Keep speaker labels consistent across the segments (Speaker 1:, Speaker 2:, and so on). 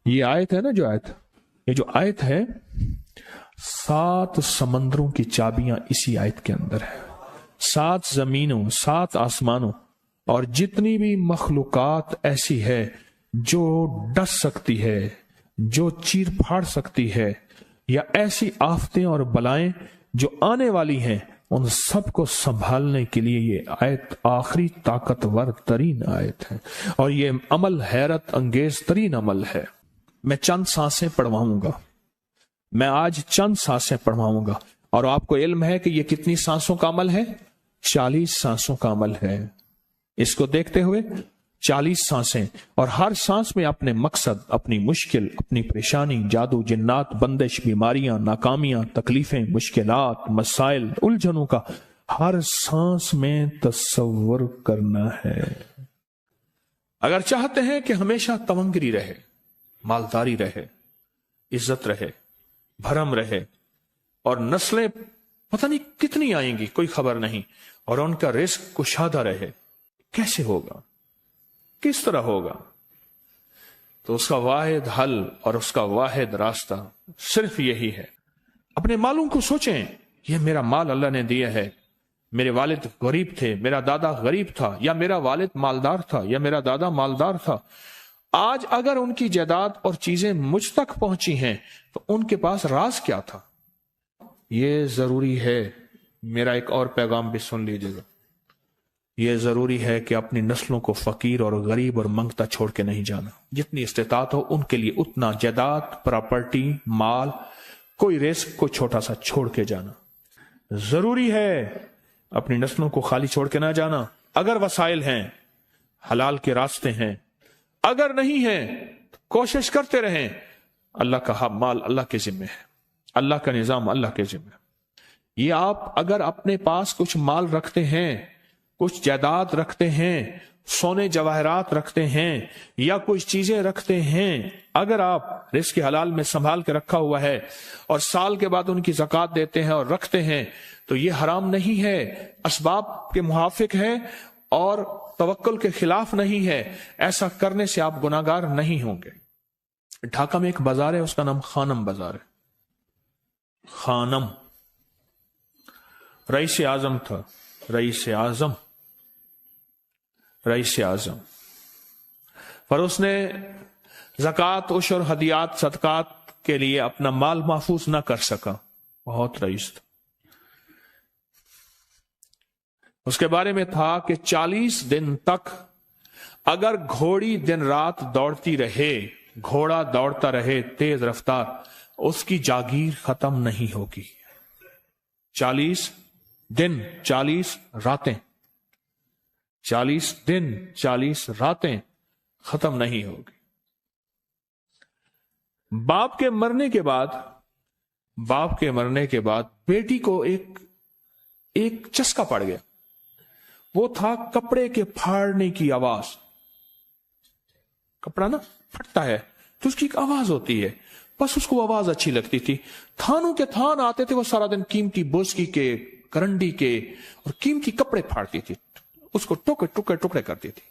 Speaker 1: یہ آیت ہے نا یہ جو آیت ہے 7 سمندروں کی چابیاں اسی آیت کے اندر ہے. 7 زمینوں 7 آسمانوں اور جتنی بھی مخلوقات ایسی ہے جو ڈس سکتی ہے، جو چیر پھاڑ سکتی ہے، یا ایسی آفتیں اور بلائیں جو آنے والی ہیں، ان سب کو سنبھالنے کے لیے یہ آیت آخری طاقتور ترین آیت ہے، اور یہ عمل حیرت انگیز ترین عمل ہے. میں چند سانسیں پڑھواؤں گا، میں آج چند سانسیں پڑھواؤں گا، اور آپ کو علم ہے کہ یہ کتنی سانسوں کا عمل ہے؟ 40 سانسوں کا عمل ہے. اس کو دیکھتے ہوئے 40 سانسیں، اور ہر سانس میں اپنے مقصد، اپنی مشکل، اپنی پریشانی، جادو، جنات، بندش، بیماریاں، ناکامیاں، تکلیفیں، مشکلات، مسائل، الجھنوں کا ہر سانس میں تصور کرنا ہے. اگر چاہتے ہیں کہ ہمیشہ تونگری رہے، مالداری رہے، عزت رہے، بھرم رہے، اور نسلیں پتہ نہیں کتنی آئیں گی کوئی خبر نہیں، اور ان کا رزق کشادہ رہے، کیسے ہوگا؟ کس طرح ہوگا؟ تو اس کا واحد حل اور اس کا واحد راستہ صرف یہی ہے. اپنے مالوں کو سوچیں، یہ میرا مال اللہ نے دیا ہے. میرے والد غریب تھے، میرا دادا غریب تھا، یا میرا والد مالدار تھا، یا میرا دادا مالدار تھا. آج اگر ان کی جائیداد اور چیزیں مجھ تک پہنچی ہیں تو ان کے پاس راز کیا تھا؟ یہ ضروری ہے. میرا ایک اور پیغام بھی سن لیجیے گا. یہ ضروری ہے کہ اپنی نسلوں کو فقیر اور غریب اور منگتا چھوڑ کے نہیں جانا. جتنی استطاعت ہو ان کے لیے اتنا جائیداد، پراپرٹی، مال، کوئی رزق کو چھوٹا سا چھوڑ کے جانا ضروری ہے. اپنی نسلوں کو خالی چھوڑ کے نہ جانا. اگر وسائل ہیں، حلال کے راستے ہیں، اگر نہیں ہیں تو کوشش کرتے رہیں. اللہ کا مال اللہ کے ذمہ ہے، اللہ کا نظام اللہ کے ذمہ ہے. یہ آپ اگر اپنے پاس کچھ مال رکھتے ہیں، کچھ جائیداد رکھتے ہیں، سونے جواہرات رکھتے ہیں، یا کچھ چیزیں رکھتے ہیں، اگر آپ رزق حلال میں سنبھال کے رکھا ہوا ہے اور سال کے بعد ان کی زکوٰۃ دیتے ہیں اور رکھتے ہیں، تو یہ حرام نہیں ہے، اسباب کے موافق ہے اور توکل کے خلاف نہیں ہے. ایسا کرنے سے آپ گناہگار نہیں ہوں گے. ڈھاکہ میں ایک بازار ہے، اس کا نام خانم بازار ہے. خانم رئیس اعظم تھا، رئیس اعظم، پر اس نے زکوٰۃ، عشر، ہدیات، صدقات کے لیے اپنا مال محفوظ نہ کر سکا. بہت رئیس تھا. اس کے بارے میں تھا کہ 40 دن تک اگر گھوڑی دن رات دوڑتی رہے، گھوڑا دوڑتا رہے تیز رفتار، اس کی جاگیر ختم نہیں ہوگی. 40 دن 40 راتیں، 40 دن 40 راتیں ختم نہیں ہوگی. باپ کے مرنے کے بعد بیٹی کو ایک چسکا پڑ گیا. وہ تھا کپڑے کے پھاڑنے کی آواز. کپڑا نا پھٹتا ہے تو اس کی ایک آواز ہوتی ہے، بس اس کو آواز اچھی لگتی تھی. تھانوں کے تھان آتے تھے، وہ سارا دن قیمتی بوسکی کے، کرنڈی کے اور قیمتی کپڑے پھاڑتی تھی، اس کو ٹکڑے کرتی تھی.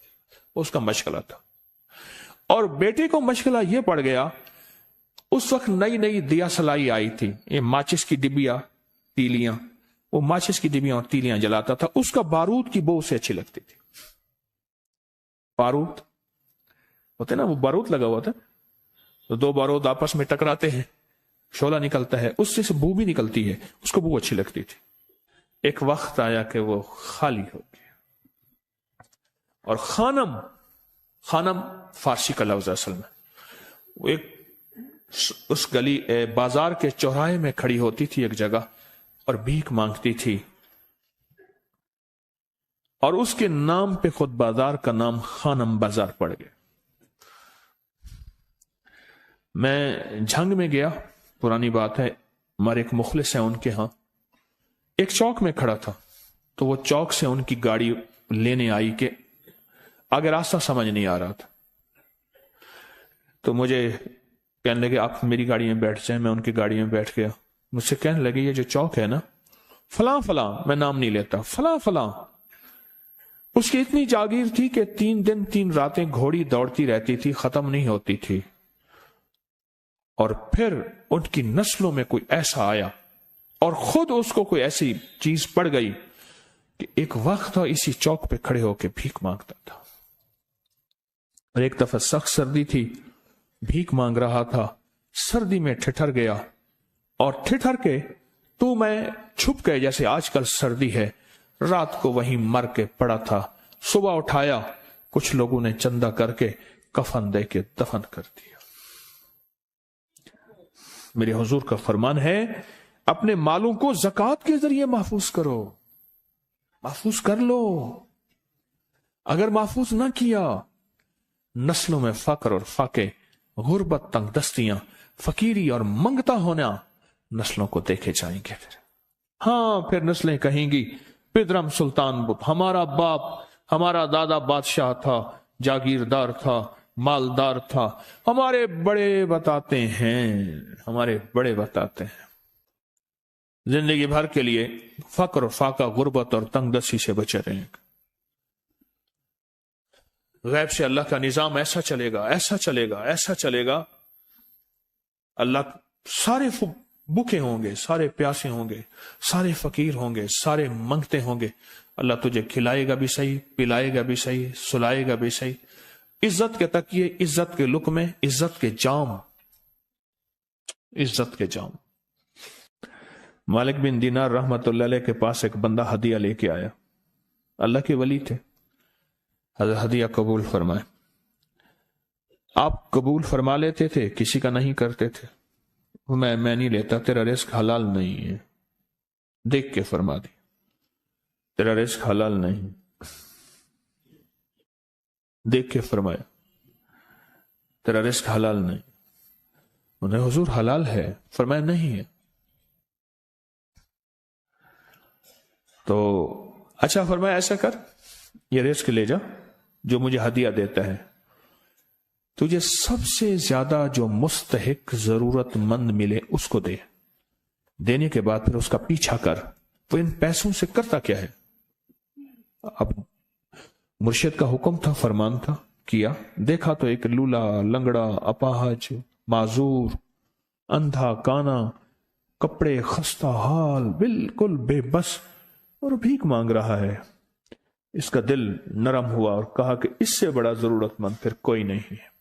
Speaker 1: اس کا مشغلہ تھا. اور بیٹے کو مشغلہ یہ پڑ گیا، اس وقت نئی دیا سلائی آئی تھی، یہ ماچس کی ڈبیاں، تیلیاں، وہ ماچس کی ڈبیاں اور تیلیاں جلاتا تھا. اس کا بارود کی بو اسے اچھی لگتی تھی. بارود ہوتے نا، وہ بارود لگا ہوا تھا تو 2 بارود آپس میں ٹکراتے ہیں، شعلہ نکلتا ہے، اس سے بو بھی نکلتی ہے، اس کو بو اچھی لگتی تھی. ایک وقت آیا کہ وہ خالی ہو گیا. اور خانم فارسی کا لفظ اصل میں، وہ ایک اس گلی بازار کے چوراہے میں کھڑی ہوتی تھی ایک جگہ اور بھیک مانگتی تھی، اور اس کے نام پہ خود بازار کا نام خانم بازار پڑ گیا. میں جھنگ میں گیا، پرانی بات ہے، ہمارے ایک مخلص ہیں، ان کے ہاں ایک چوک میں کھڑا تھا. تو وہ چوک سے ان کی گاڑی لینے آئی کہ آگے راستہ سمجھ نہیں آ رہا تھا. تو مجھے کہنے لگے آپ میری گاڑی میں بیٹھ جائیں. میں ان کی گاڑی میں بیٹھ گیا. مجھ سے کہنے لگے یہ جو چوک ہے نا، فلاں، میں نام نہیں لیتا، فلاں، اس کی اتنی جاگیر تھی کہ 3 دن 3 راتیں گھوڑی دوڑتی رہتی تھی، ختم نہیں ہوتی تھی. اور پھر ان کی نسلوں میں کوئی ایسا آیا اور خود اس کو کوئی ایسی چیز پڑ گئی کہ ایک وقت تھا اسی چوک پہ کھڑے ہو کے بھیک مانگتا تھا. اور ایک دفعہ سخت سردی تھی، بھیک مانگ رہا تھا، سردی میں ٹھٹر گیا اور ٹھٹر کے تو میں چھپ گئے جیسے آج کل سردی ہے. رات کو وہیں مر کے پڑا تھا. صبح اٹھایا، کچھ لوگوں نے چندہ کر کے کفن دے کے دفن کر دیا. میرے حضور کا فرمان ہے اپنے مالوں کو زکوٰۃ کے ذریعے محفوظ کرو، محفوظ کر لو. اگر محفوظ نہ کیا، نسلوں میں فقر اور فاقے، غربت، تنگ دستیاں، فقیری اور منگتا ہونا نسلوں کو دیکھے جائیں گے. پھر نسلیں کہیں گی پدرم سلطان ہمارا باپ، ہمارا دادا بادشاہ تھا، جاگیردار تھا، مالدار تھا. ہمارے بڑے بتاتے ہیں زندگی بھر کے لیے فقر اور فاقہ، غربت اور تنگ دستی سے بچے رہیں گے. غیب سے اللہ کا نظام ایسا چلے گا، ایسا چلے گا، ایسا چلے گا. اللہ سارے بھوکے ہوں گے، سارے پیاسے ہوں گے، سارے فقیر ہوں گے، سارے منگتے ہوں گے. اللہ تجھے کھلائے گا بھی صحیح، پلائے گا بھی صحیح، سلائے گا بھی صحیح. عزت کے تکیے، عزت کے لقمے، عزت کے جام، عزت کے جام. مالک بن دینار رحمت اللہ علیہ کے پاس ایک بندہ ہدیہ لے کے آیا. اللہ کے ولی تھے. حضرت ہدیہ قبول فرمائے. آپ قبول فرما لیتے تھے، کسی کا نہیں کرتے تھے. میں نہیں لیتا، تیرا رزق حلال نہیں ہے. دیکھ کے فرما دی تیرا رزق حلال نہیں. دیکھ کے فرمایا تیرا رزق حلال نہیں. انہیں حضور حلال ہے، فرمایا نہیں ہے. تو اچھا فرمایا ایسا کر، یہ رزق لے جا جو مجھے ہدیہ دیتا ہے. تجھے سب سے زیادہ جو مستحق ضرورت مند ملے اس کو دے. دینے کے بعد پھر اس کا پیچھا کر. وہ ان پیسوں سے کرتا کیا ہے؟ اب مرشد کا حکم تھا، فرمان تھا، کیا. دیکھا تو ایک لولا، لنگڑا، اپاہج، معذور، اندھا، کانا، کپڑے خستہ حال، بالکل بے بس، اور بھیک مانگ رہا ہے. اس کا دل نرم ہوا اور کہا کہ اس سے بڑا ضرورت مند پھر کوئی نہیں ہے.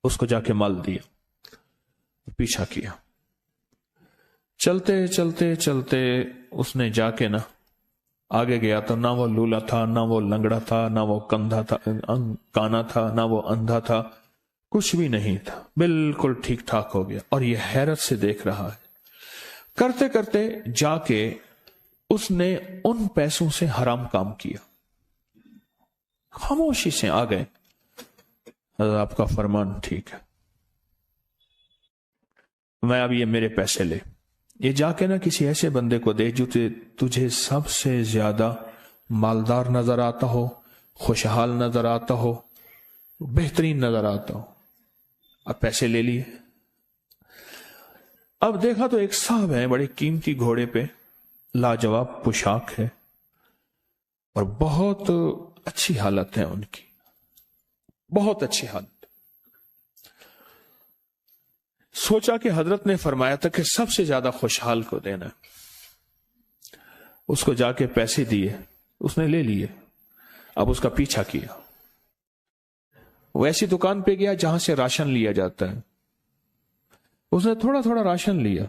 Speaker 1: اس کو جا کے مال دیا، پیچھا کیا. چلتے چلتے چلتے اس نے جا کے آگے گیا تو نہ وہ لولا تھا، نہ وہ لنگڑا تھا، نہ وہ کندھا تھا، کانا تھا، نہ وہ اندھا تھا، کچھ بھی نہیں تھا. بالکل ٹھیک ٹھاک ہو گیا اور یہ حیرت سے دیکھ رہا ہے. کرتے کرتے جا کے اس نے ان پیسوں سے حرام کام کیا. خاموشی سے آ گئے، آپ کا فرمان ٹھیک ہے، میں اب یہ میرے پیسے لے. یہ جا کے کسی ایسے بندے کو دے جو تجھے سب سے زیادہ مالدار نظر آتا ہو، خوشحال نظر آتا ہو، بہترین نظر آتا ہو. اب پیسے لے لیے. اب دیکھا تو ایک صاحب ہے، بڑے قیمتی گھوڑے پہ، لاجواب پوشاک ہے اور بہت اچھی حالت ہے ان کی، بہت اچھی حالت. سوچا کہ حضرت نے فرمایا تھا کہ سب سے زیادہ خوشحال کو دینا. اس کو جا کے پیسے دیے، اس نے لے لیے. اب اس کا پیچھا کیا. وہ ایسی دکان پہ گیا جہاں سے راشن لیا جاتا ہے. اس نے تھوڑا تھوڑا راشن لیا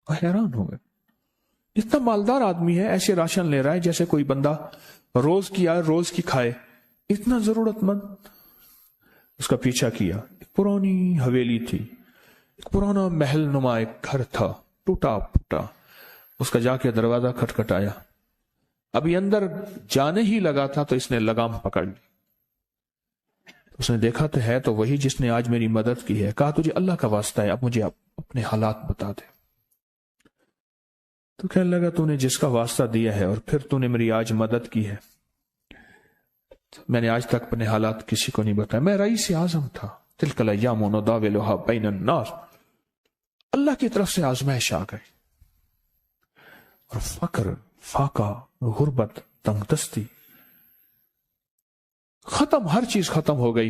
Speaker 1: اور حیران ہو گئے. اتنا مالدار آدمی ہے، ایسے راشن لے رہا ہے جیسے کوئی بندہ روز کی آئے روز کی کھائے. اتنا ضرورت مند. اس کا پیچھا کیا. ایک پرانی حویلی تھی، ایک پرانا محل نما ایک گھر تھا، ٹوٹا پھوٹا. اس کا جا کے دروازہ کھٹکھٹایا. ابھی اندر جانے ہی لگا تھا تو اس نے لگام پکڑ لی. اس نے دیکھا تو ہے تو وہی جس نے آج میری مدد کی ہے. کہا تجھے اللہ کا واسطہ ہے، اب مجھے اپنے حالات بتا دے. تو کہنے لگا تو نے جس کا واسطہ دیا ہے اور پھر تو نے میری آج مدد کی ہے، میں نے آج تک اپنے حالات کسی کو نہیں بتایا. میں رئیس اعظم تھا. تلک الایام نداولها بین الناس. اللہ کی طرف سے آزمائش آ گئی اور فقر، فاقہ، غربت، تنگ دستی ختم، ہر چیز ختم ہو گئی.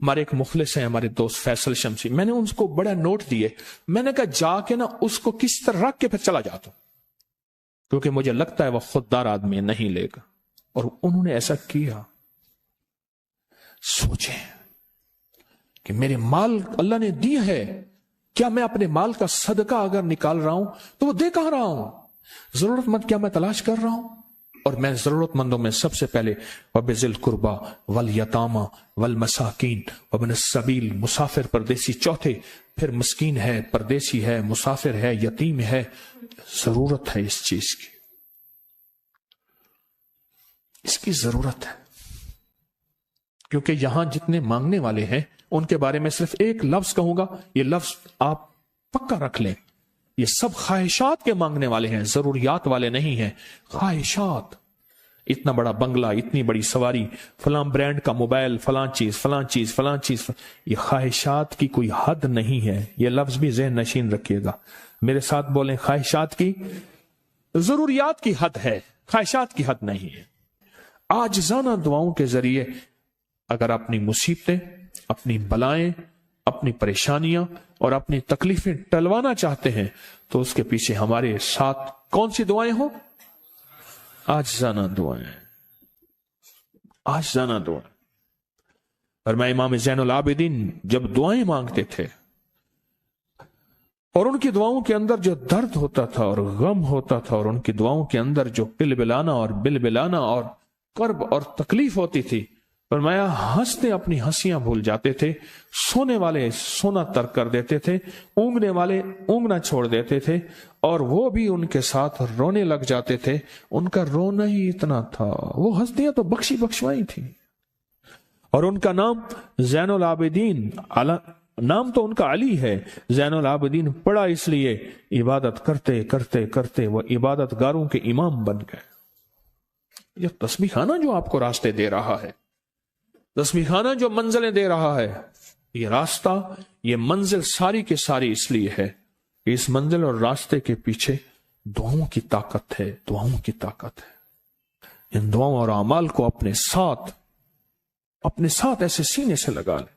Speaker 1: ہمارے ایک مخلص ہیں ہمارے دوست فیصل شمسی، میں نے ان کو بڑا نوٹ دیے، میں نے کہا جا کے نا اس کو کس طرح رکھ کے پھر چلا جاتا ہوں، کیونکہ مجھے لگتا ہے وہ خوددار آدمی نہیں لے گا، اور انہوں نے ایسا کیا۔ سوچیں کہ میرے مال اللہ نے دی ہے، کیا میں اپنے مال کا صدقہ اگر نکال رہا ہوں تو وہ دے کہاں رہا ہوں؟ ضرورت مند کیا میں تلاش کر رہا ہوں؟ اور میں ضرورت مندوں میں سب سے پہلے وَبِذِي الْقُرْبَى وَالْيَتَامَى وَالْمَسَاكِينَ وَابْنِ السَّبِيلِ، مسافر پردیسی چوتھے، پھر مسکین ہے، پردیسی ہے، مسافر ہے، یتیم ہے، ضرورت ہے اس چیز کی، اس کی ضرورت ہے۔ کیونکہ یہاں جتنے مانگنے والے ہیں ان کے بارے میں صرف ایک لفظ کہوں گا، یہ لفظ آپ پکا رکھ لیں، یہ سب خواہشات کے مانگنے والے ہیں، ضروریات والے نہیں ہیں، خواہشات۔ اتنا بڑا بنگلہ، اتنی بڑی سواری، فلاں برانڈ کا موبائل، فلاں چیز فلاں چیز فلاں چیز، یہ خواہشات کی کوئی حد نہیں ہے، یہ لفظ بھی ذہن نشین رکھیے گا، میرے ساتھ بولیں، خواہشات کی، ضروریات کی حد ہے، خواہشات کی حد نہیں ہے۔ عاجزانہ دعاؤں کے ذریعے اگر اپنی مصیبتیں، اپنی بلائیں، اپنی پریشانیاں اور اپنی تکلیفیں ٹلوانا چاہتے ہیں تو اس کے پیچھے ہمارے ساتھ کون سی دعائیں ہوں؟ عاجزانہ دعائیں، عاجزانہ دعائیں۔ اور میں امام زین العابدین جب دعائیں مانگتے تھے اور ان کی دعاؤں کے اندر جو درد ہوتا تھا اور غم ہوتا تھا، اور ان کی دعاؤں کے اندر جو بلبلانا اور بلبلانا اور کرب اور تکلیف ہوتی تھی، فرمایا ہنستے اپنی ہنسیاں بھول جاتے تھے، سونے والے سونا ترک کر دیتے تھے، اونگنے والے اونگنا چھوڑ دیتے تھے، اور وہ بھی ان کے ساتھ رونے لگ جاتے تھے۔ ان کا رونا ہی اتنا تھا، وہ ہنسیاں تو بخشی بخشوائی تھی، اور ان کا نام زین العابدین، نام تو ان کا علی ہے، زین العابدین پڑا اس لیے عبادت کرتے کرتے کرتے وہ عبادت گاروں کے امام بن گئے۔ یہ تسبیح خانہ جو آپ کو راستے دے رہا ہے، تسبیح خانہ جو منزلیں دے رہا ہے، یہ راستہ، یہ منزل ساری کے ساری اس لیے ہے کہ اس منزل اور راستے کے پیچھے دعاؤں کی طاقت ہے، دعاؤں کی طاقت ہے۔ ان دعاؤں اور اعمال کو اپنے ساتھ ایسے سینے سے لگا لیں۔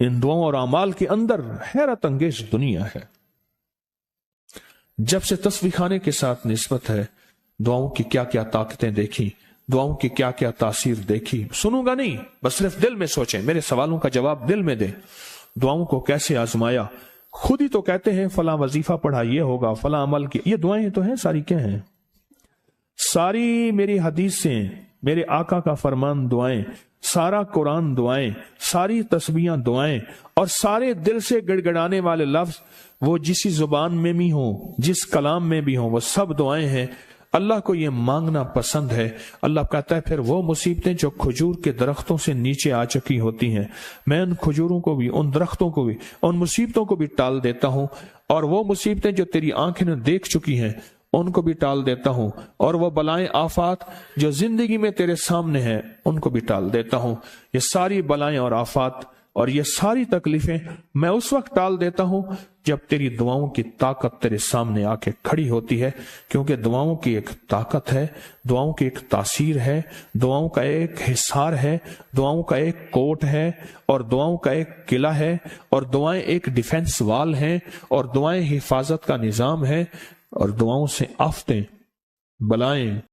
Speaker 1: ان دعاؤں اور اعمال کے اندر حیرت انگیز دنیا ہے۔ جب سے تسبیح خانے کے ساتھ نسبت ہے، دعاؤں کی کیا کیا طاقتیں دیکھی، دعاؤں کی کیا کیا تاثیر دیکھی، سنوں گا نہیں، بس صرف دل میں سوچیں، میرے سوالوں کا جواب دل میں دیں۔ دعاؤں کو کیسے آزمایا، خود ہی تو کہتے ہیں فلاں وظیفہ پڑھا یہ ہوگا، فلاں عمل کی، یہ دعائیں تو ہیں، ساری کیا ہیں؟ ساری میری حدیثیں، میرے آقا کا فرمان دعائیں، سارا قرآن دعائیں، ساری تسبیحاں دعائیں، اور سارے دل سے گڑ گڑانے والے لفظ وہ جسی زبان میں بھی ہوں، جس کلام میں بھی ہوں، وہ سب دعائیں ہیں۔ اللہ کو یہ مانگنا پسند ہے۔ اللہ کہتا ہے پھر وہ مصیبتیں جو کھجور کے درختوں سے نیچے آ چکی ہوتی ہیں، میں ان کھجوروں کو بھی، ان درختوں کو بھی، ان مصیبتوں کو بھی ٹال دیتا ہوں، اور وہ مصیبتیں جو تیری آنکھیں نے دیکھ چکی ہیں ان کو بھی ٹال دیتا ہوں، اور وہ بلائیں آفات جو زندگی میں تیرے سامنے ہیں ان کو بھی ٹال دیتا ہوں۔ یہ ساری بلائیں اور آفات اور یہ ساری تکلیفیں میں اس وقت ٹال دیتا ہوں جب تیری دعاؤں کی طاقت تیرے سامنے آ کے کھڑی ہوتی ہے، کیونکہ دعاؤں کی ایک طاقت ہے، دعاؤں کی ایک تاثیر ہے، دعاؤں کا ایک حصار ہے، دعاؤں کا ایک کوٹ ہے، اور دعاؤں کا ایک قلعہ ہے، اور دعائیں ایک ڈیفنس وال ہیں، اور دعائیں حفاظت کا نظام ہے، اور دعاؤں سے آفتیں، بلائیں